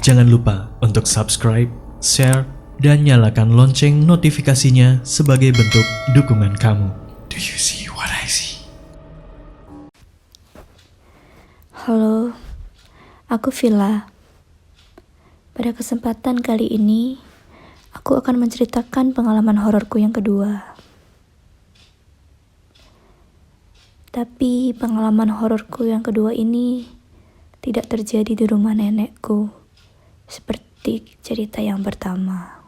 Jangan lupa untuk subscribe, share, dan nyalakan lonceng notifikasinya sebagai bentuk dukungan kamu. Do you see what I see? Halo, aku Villa. Pada kesempatan kali ini, aku akan menceritakan pengalaman hororku yang kedua. Tapi pengalaman hororku yang kedua ini tidak terjadi di rumah nenekku, seperti cerita yang pertama.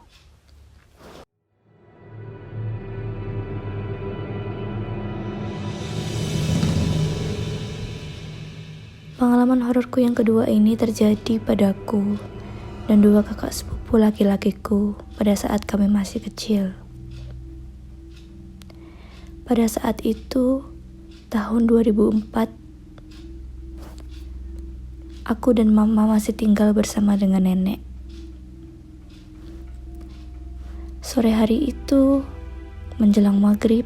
Pengalaman hororku yang kedua ini terjadi padaku dan dua kakak sepupu laki-lakiku pada saat kami masih kecil. Pada saat itu, tahun 2004, aku dan mama masih tinggal bersama dengan nenek. Sore hari itu, menjelang maghrib,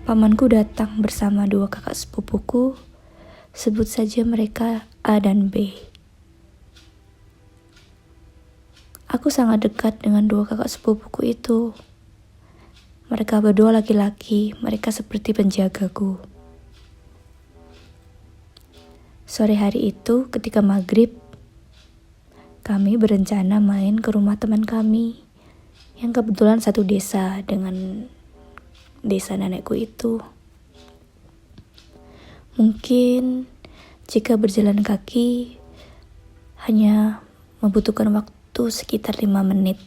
pamanku datang bersama dua kakak sepupuku, sebut saja mereka A dan B. Aku sangat dekat dengan dua kakak sepupuku itu. Mereka berdua laki-laki, mereka seperti penjagaku. Sore hari itu, ketika maghrib, kami berencana main ke rumah teman kami yang kebetulan satu desa dengan desa nenekku itu. Mungkin jika berjalan kaki hanya membutuhkan waktu sekitar 5 menit.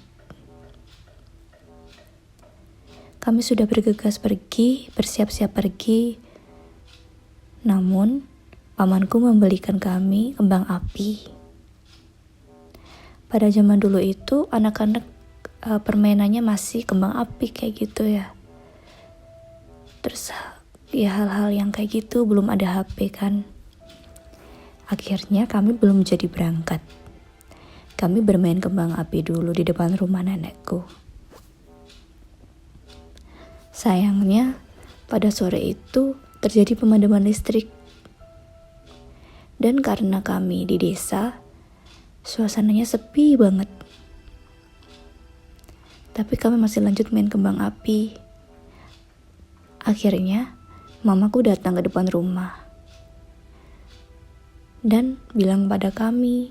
Kami sudah bergegas pergi, bersiap-siap pergi. Namun, pamanku membelikan kami kembang api. Pada zaman dulu itu, anak-anak permainannya masih kembang api kayak gitu ya. Terus ya hal-hal yang kayak gitu, belum ada HP kan. Akhirnya kami belum jadi berangkat. Kami bermain kembang api dulu di depan rumah nenekku. Sayangnya, pada sore itu terjadi pemadaman listrik. Dan karena kami di desa, suasananya sepi banget. Tapi kami masih lanjut main kembang api. Akhirnya, mamaku datang ke depan rumah. Dan bilang pada kami,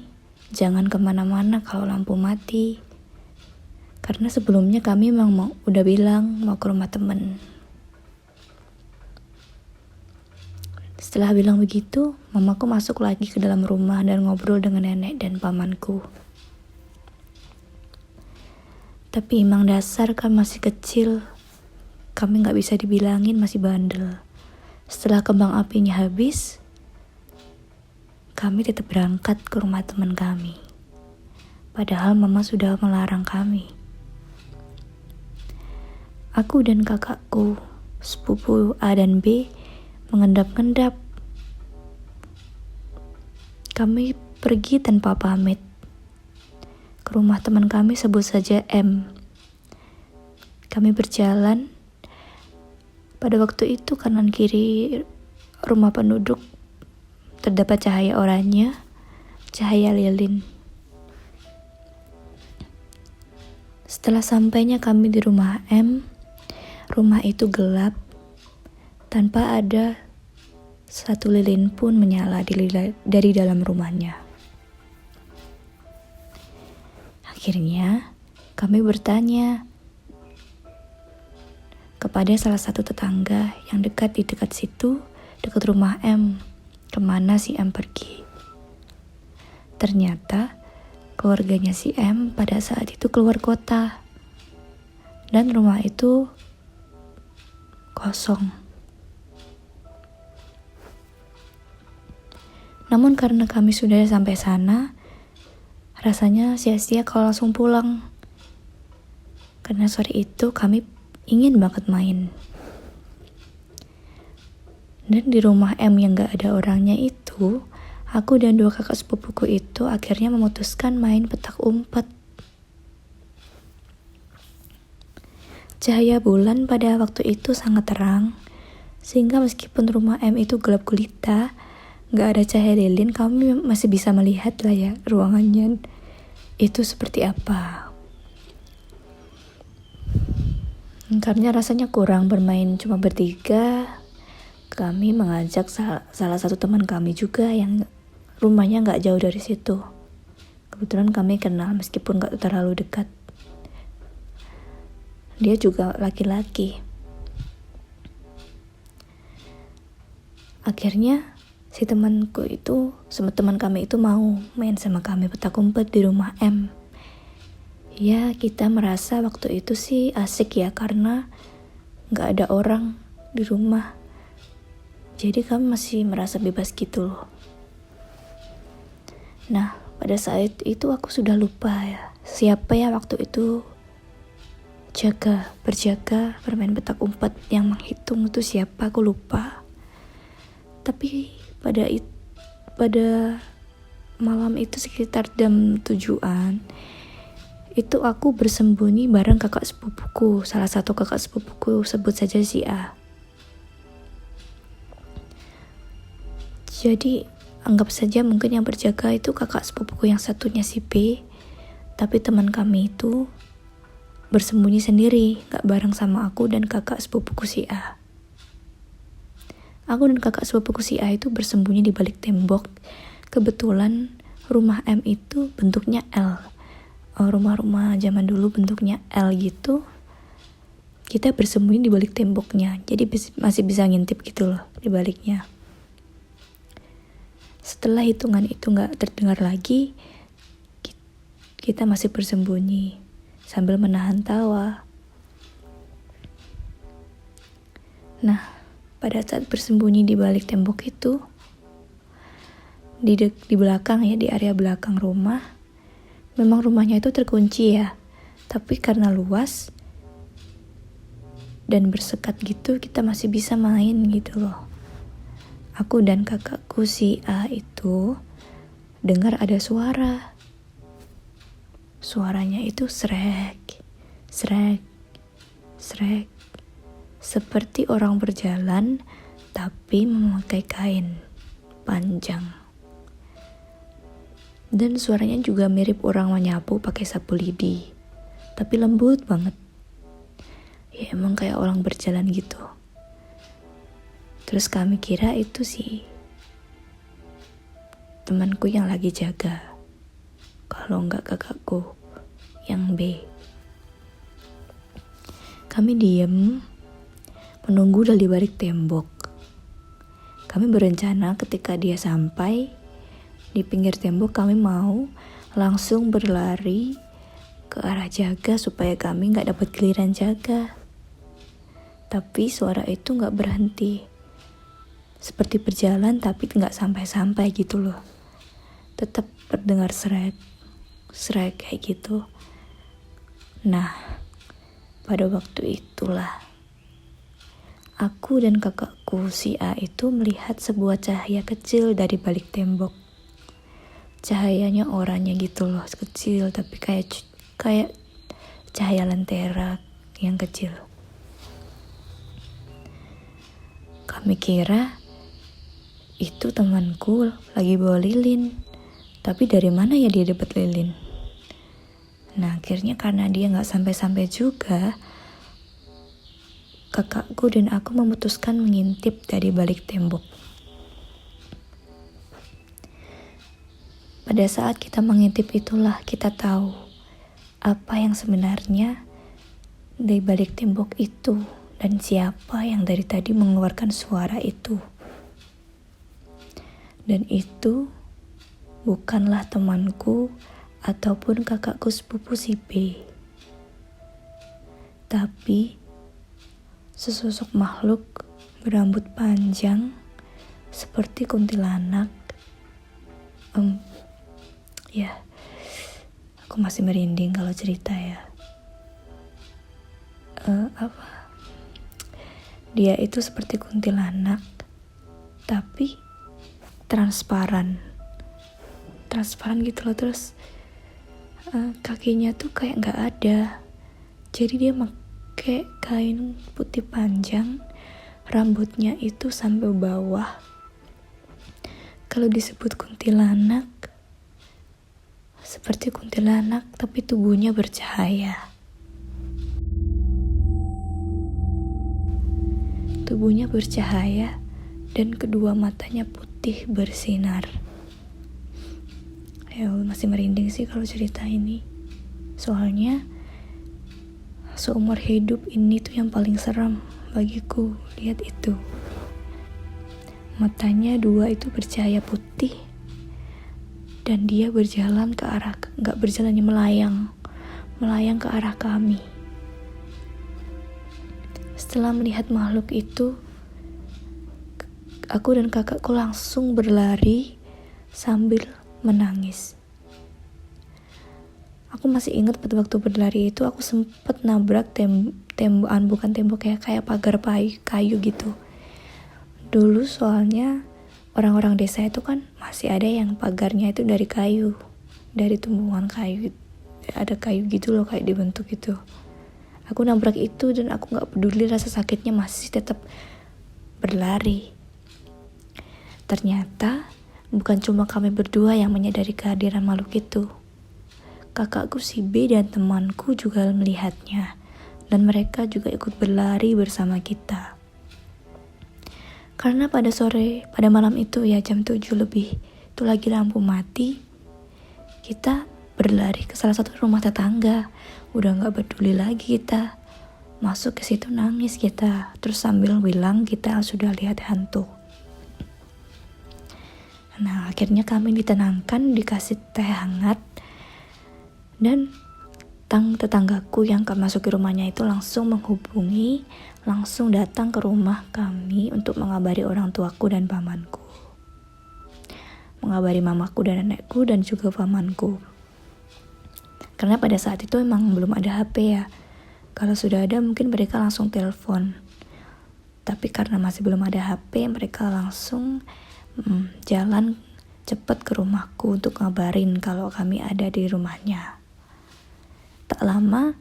jangan kemana-mana kalau lampu mati. Karena sebelumnya kami memang udah bilang mau ke rumah temen. Setelah bilang begitu, mamaku masuk lagi ke dalam rumah dan ngobrol dengan nenek dan pamanku. Tapi emang dasar kami masih kecil, kami gak bisa dibilangin masih bandel. Setelah kembang apinya habis, kami tetap berangkat ke rumah teman kami. Padahal mama sudah melarang kami. Aku dan kakakku, sepupu A dan B, mengendap-endap. Kami pergi tanpa pamit. Ke rumah teman kami, sebut saja M. Kami berjalan. Pada waktu itu kanan kiri rumah penduduk terdapat cahaya oranye, cahaya lilin. Setelah sampainya kami di rumah M, rumah itu gelap, tanpa ada satu lilin pun menyala dari dalam rumahnya. Akhirnya, kami bertanya kepada salah satu tetangga yang dekat situ, dekat rumah M, kemana si M pergi. Ternyata, keluarganya si M pada saat itu keluar kota, dan rumah itu kosong. Namun karena kami sudah sampai sana, rasanya sia-sia kalau langsung pulang. Karena sore itu kami ingin banget main. Dan di rumah M yang gak ada orangnya itu, aku dan dua kakak sepupuku itu akhirnya memutuskan main petak umpet. Cahaya bulan pada waktu itu sangat terang, sehingga meskipun rumah M itu gelap gulita, gak ada cahaya lilin, kami masih bisa melihat lah ya ruangannya. itu seperti apa. Karena rasanya kurang bermain cuma bertiga, kami mengajak salah satu teman kami juga yang rumahnya gak jauh dari situ. Kebetulan kami kenal meskipun gak terlalu dekat. Dia juga laki-laki. Akhirnya si teman kami itu mau main sama kami petak umpet di rumah M. Ya, kita merasa waktu itu sih asik ya, karena gak ada orang di rumah. Jadi kami masih merasa bebas gitu loh. Nah, pada saat itu aku sudah lupa ya, siapa ya waktu itu berjaga bermain petak umpet yang menghitung itu siapa, aku lupa. Tapi pada malam itu sekitar jam 7-an, itu aku bersembunyi bareng kakak sepupuku, salah satu kakak sepupuku, sebut saja si A. Jadi anggap saja mungkin yang berjaga itu kakak sepupuku yang satunya si B, tapi teman kami itu bersembunyi sendiri, gak bareng sama aku dan kakak sepupuku si A. Aku dan kakak sepupuku si A itu bersembunyi di balik tembok. Kebetulan rumah M itu bentuknya L. Rumah-rumah zaman dulu bentuknya L gitu. Kita bersembunyi di balik temboknya, jadi masih bisa ngintip gitu loh di baliknya. Setelah hitungan itu gak terdengar lagi, kita masih bersembunyi sambil menahan tawa. Nah, pada saat bersembunyi di balik tembok itu, di belakang ya, di area belakang rumah, memang rumahnya itu terkunci ya, tapi karena luas dan bersekat gitu, kita masih bisa main gitu loh. Aku dan kakakku si A itu dengar ada suara. Suaranya itu srek, srek, srek. Seperti orang berjalan tapi memakai kain panjang. Dan suaranya juga mirip orang menyapu pakai sapu lidi, tapi lembut banget. Ya emang kayak orang berjalan gitu. Terus kami kira itu sih temanku yang lagi jaga, kalau enggak kakakku yang B. Kami diem menunggu dari balik tembok. Kami berencana ketika dia sampai di pinggir tembok, kami mau langsung berlari ke arah jaga supaya kami gak dapat giliran jaga. Tapi suara itu gak berhenti. Seperti berjalan tapi gak sampai-sampai gitu loh. Tetap terdengar srek, srek kayak gitu. Nah, pada waktu itulah aku dan kakakku si A itu melihat sebuah cahaya kecil dari balik tembok. Cahayanya oranye gitu loh, kecil tapi kayak cahaya lentera yang kecil. Kami kira itu temanku lagi bawa lilin, tapi dari mana ya dia dapat lilin? Nah, akhirnya karena dia gak sampai-sampai juga, kakakku dan aku memutuskan mengintip dari balik tembok. Pada saat kita mengintip itulah kita tahu apa yang sebenarnya di balik tembok itu dan siapa yang dari tadi mengeluarkan suara itu. Dan itu bukanlah temanku ataupun kakakku sepupu si B, tapi sesosok makhluk berambut panjang seperti kuntilanak. Ya, aku masih merinding kalau cerita ya. Dia itu seperti kuntilanak, tapi transparan gitu loh. Terus kakinya tuh kayak nggak ada, jadi dia pakai kain putih panjang, rambutnya itu sampai bawah. Kalau disebut kuntilanak seperti kuntilanak tapi tubuhnya bercahaya. Tubuhnya bercahaya dan kedua matanya putih bersinar. Masih merinding sih kalau cerita ini. Soalnya seumur hidup ini tuh yang paling seram bagiku, lihat itu. Matanya dua itu bercahaya putih dan dia berjalan ke arah, nggak berjalannya melayang ke arah kami. Setelah melihat makhluk itu, aku dan kakakku langsung berlari sambil menangis. Aku masih ingat pada waktu berlari itu aku sempat nabrak tembakan, bukan tembok, kayak pagar kayu gitu. Dulu soalnya orang-orang desa itu kan masih ada yang pagarnya itu dari kayu, dari tumbuhan kayu, ada kayu gitu loh kayak dibentuk gitu. Aku nabrak itu dan aku gak peduli rasa sakitnya, masih tetap berlari. Ternyata bukan cuma kami berdua yang menyadari kehadiran makhluk itu. Kakakku si B dan temanku juga melihatnya, dan mereka juga ikut berlari bersama kita. Karena pada malam itu ya jam 7 lebih, itu lagi lampu mati, kita berlari ke salah satu rumah tetangga. Udah gak peduli lagi kita. Masuk ke situ nangis kita, terus sambil bilang kita sudah lihat hantu. Nah, akhirnya kami ditenangkan, dikasih teh hangat, dan tetanggaku yang masuki rumahnya itu langsung menghubungi, langsung datang ke rumah kami untuk mengabari orang tuaku dan pamanku. Mengabari mamaku dan nenekku dan juga pamanku. Karena pada saat itu emang belum ada HP ya. Kalau sudah ada mungkin mereka langsung telepon. Tapi karena masih belum ada HP, mereka langsung jalan cepat ke rumahku untuk ngabarin kalau kami ada di rumahnya. Tak lama,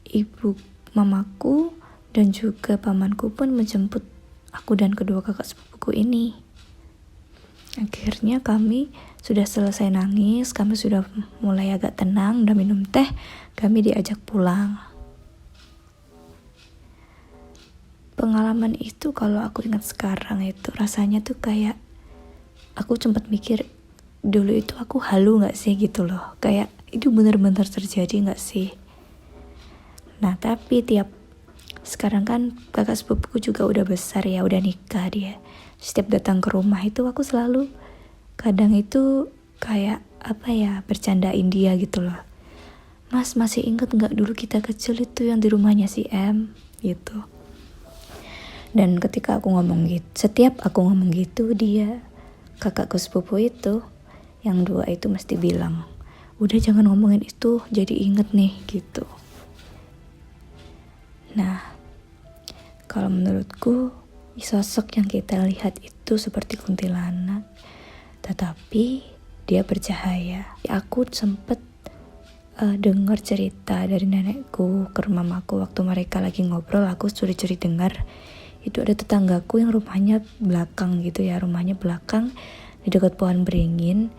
ibu mamaku dan juga pamanku pun menjemput aku dan kedua kakak sepupuku ini. Akhirnya kami sudah selesai nangis, kami sudah mulai agak tenang, udah minum teh, kami diajak pulang. Pengalaman itu kalau aku ingat sekarang itu rasanya tuh kayak aku sempat mikir dulu itu aku halu gak sih gitu loh. Kayak itu benar-benar terjadi gak sih. Nah tapi sekarang kan kakak sepupuku juga udah besar ya, udah nikah dia. Setiap datang ke rumah itu aku selalu kadang itu kayak bercandain dia gitu loh. Mas masih inget gak dulu kita kecil itu yang di rumahnya si M gitu. Dan ketika aku ngomong gitu, setiap aku ngomong gitu, dia, kakakku sepupu itu, yang dua itu mesti bilang, udah jangan ngomongin itu, jadi inget nih, gitu. Nah, kalau menurutku, sosok yang kita lihat itu seperti kuntilanak, tetapi dia bercahaya. Aku sempet dengar cerita dari nenekku ke mamaku waktu mereka lagi ngobrol, aku curi-curi dengar. Itu ada tetanggaku yang rumahnya belakang gitu ya, rumahnya belakang di dekat pohon beringin.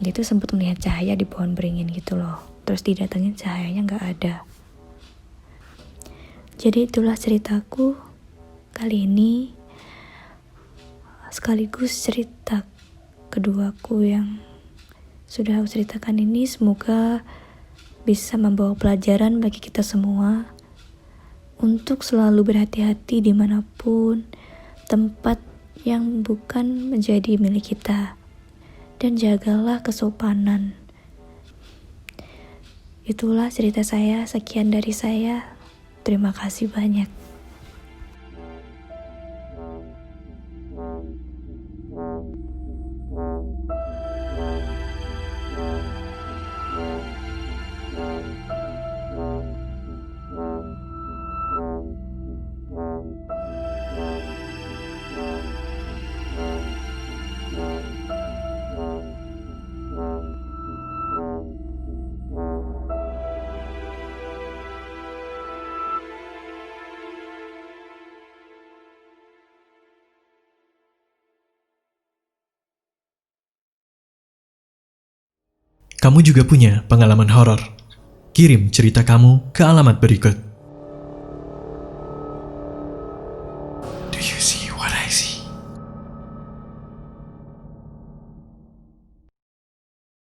Dia tuh sempat melihat cahaya di pohon beringin gitu loh. Terus didatengin, cahayanya gak ada. Jadi itulah ceritaku kali ini, sekaligus cerita keduaku yang sudah aku ceritakan ini. Semoga bisa membawa pelajaran bagi kita semua untuk selalu berhati-hati dimanapun tempat yang bukan menjadi milik kita, dan jagalah kesopanan. Itulah cerita saya, sekian dari saya. Terima kasih banyak. Kamu juga punya pengalaman horor? Kirim cerita kamu ke alamat berikut.